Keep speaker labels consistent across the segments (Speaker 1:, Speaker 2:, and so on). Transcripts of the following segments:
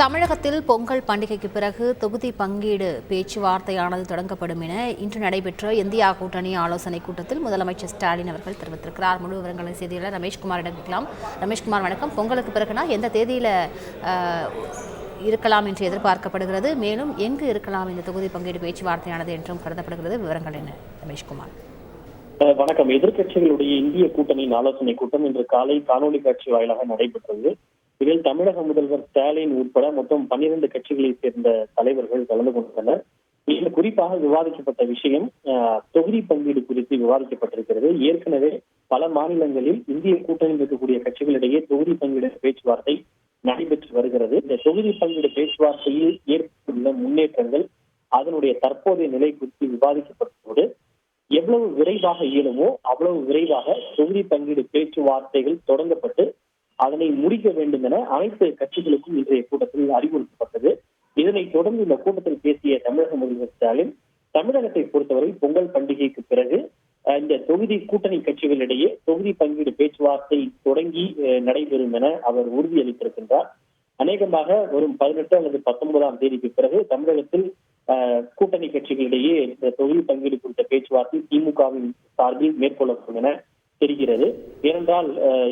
Speaker 1: தமிழகத்தில் பொங்கல் பண்டிகைக்கு பிறகு தொகுதி பங்கீடு பேச்சுவார்த்தையானது தொடங்கப்படும் என இன்று நடைபெற்ற இந்தியா கூட்டணி ஆலோசனைக் கூட்டத்தில் முதலமைச்சர் ஸ்டாலின் அவர்கள் தெரிவித்திருக்கிறார். முழு விவரங்களை செய்தியாளர் ரமேஷ்குமாரிடம் கேட்கலாம். ரமேஷ்குமார் வணக்கம். பொங்கலுக்கு பிறகுனா எந்த தேதியில் இருக்கலாம் என்று எதிர்பார்க்கப்படுகிறது, மேலும் எங்கு இருக்கலாம் இந்த தொகுதி பங்கீடு பேச்சுவார்த்தையானது என்றும் கருதப்படுகிறது, விவரங்கள் என்ன ரமேஷ்குமார்?
Speaker 2: வணக்கம். எதிர்க்கட்சிகளுடைய இந்திய கூட்டணியின் ஆலோசனை கூட்டம் இன்று காலை காணொலி காட்சி வாயிலாக நடைபெற்றது. இதில் தமிழக முதல்வர் ஸ்டாலின் உட்பட மொத்தம் 12 கட்சிகளைச் சேர்ந்த தலைவர்கள் கலந்து கொண்டனர். இதில் குறிப்பாக விவாதிக்கப்பட்ட விஷயம் தொகுதி பங்கீடு குறித்து விவாதிக்கப்பட்டிருக்கிறது. ஏற்கனவே பல மாநிலங்களில் இந்திய கூட்டணியில் இருக்கக்கூடிய கட்சிகளிடையே தொகுதி பங்கீடு பேச்சுவார்த்தை நடைபெற்று வருகிறது. இந்த தொகுதி பங்கீடு பேச்சுவார்த்தையில் ஏற்பட்டுள்ள முன்னேற்றங்கள், அதனுடைய தற்போதைய நிலை குறித்து விவாதிக்கப்பட்டதோடு எவ்வளவு விரைவாக இயலுமோ அவ்வளவு விரைவாக தொகுதி பங்கீடு பேச்சுவார்த்தைகள் தொடங்கப்பட்டு அதனை முடிக்க வேண்டும் என அனைத்து கட்சிகளுக்கும் இன்றைய கூட்டத்தில் அறிவுறுத்தப்பட்டது. இதனைத் தொடர்ந்து இந்த கூட்டத்தில் பேசிய தமிழக முதல்வர் ஸ்டாலின், தமிழகத்தை பொறுத்தவரை பொங்கல் பண்டிகைக்கு பிறகு இந்த தொகுதி கூட்டணி கட்சிகளிடையே தொகுதி பங்கீடு பேச்சுவார்த்தை தொடங்கி நடைபெறும் என அவர் உறுதியளித்திருக்கின்றார். அநேகமாக வரும் 18 அல்லது 19ஆம் தேதிக்கு பிறகு தமிழகத்தில் கூட்டணி கட்சிகளிடையே இந்த தொகுதி பங்கீடு குறித்த பேச்சுவார்த்தை திமுகவின் சார்பில் மேற்கொள்ளப்படும் என தெரிகிறது. ஏனென்றால்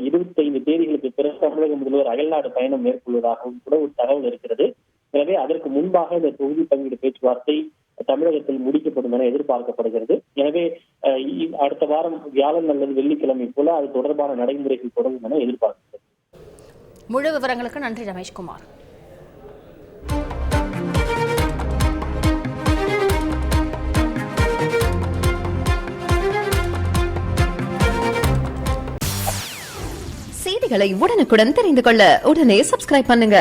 Speaker 2: 25 தேதிகளுக்கு பிறகு தமிழக முதல்வர் அயல்நாடு பயணம் மேற்கொள்வதாகவும் கூட ஒரு தகவல் இருக்கிறது. எனவே அதற்கு முன்பாக இந்த தொகுதி பங்கீடு பேச்சுவார்த்தை தமிழகத்தில் முடிக்கப்படும் என எதிர்பார்க்கப்படுகிறது. எனவே அடுத்த வாரம் வியாழன் அல்லது வெள்ளிக்கிழமை போல அது தொடர்பான நடைமுறைகள் தொடங்கும் என எதிர்பார்க்கிறது.
Speaker 1: முழு விவரங்களுக்கு நன்றி ரமேஷ்குமார்.
Speaker 3: செய்திகளை உடனுக்குடன் தெரிந்து கொள்ள உடனே சப்ஸ்கிரைப் பண்ணுங்க.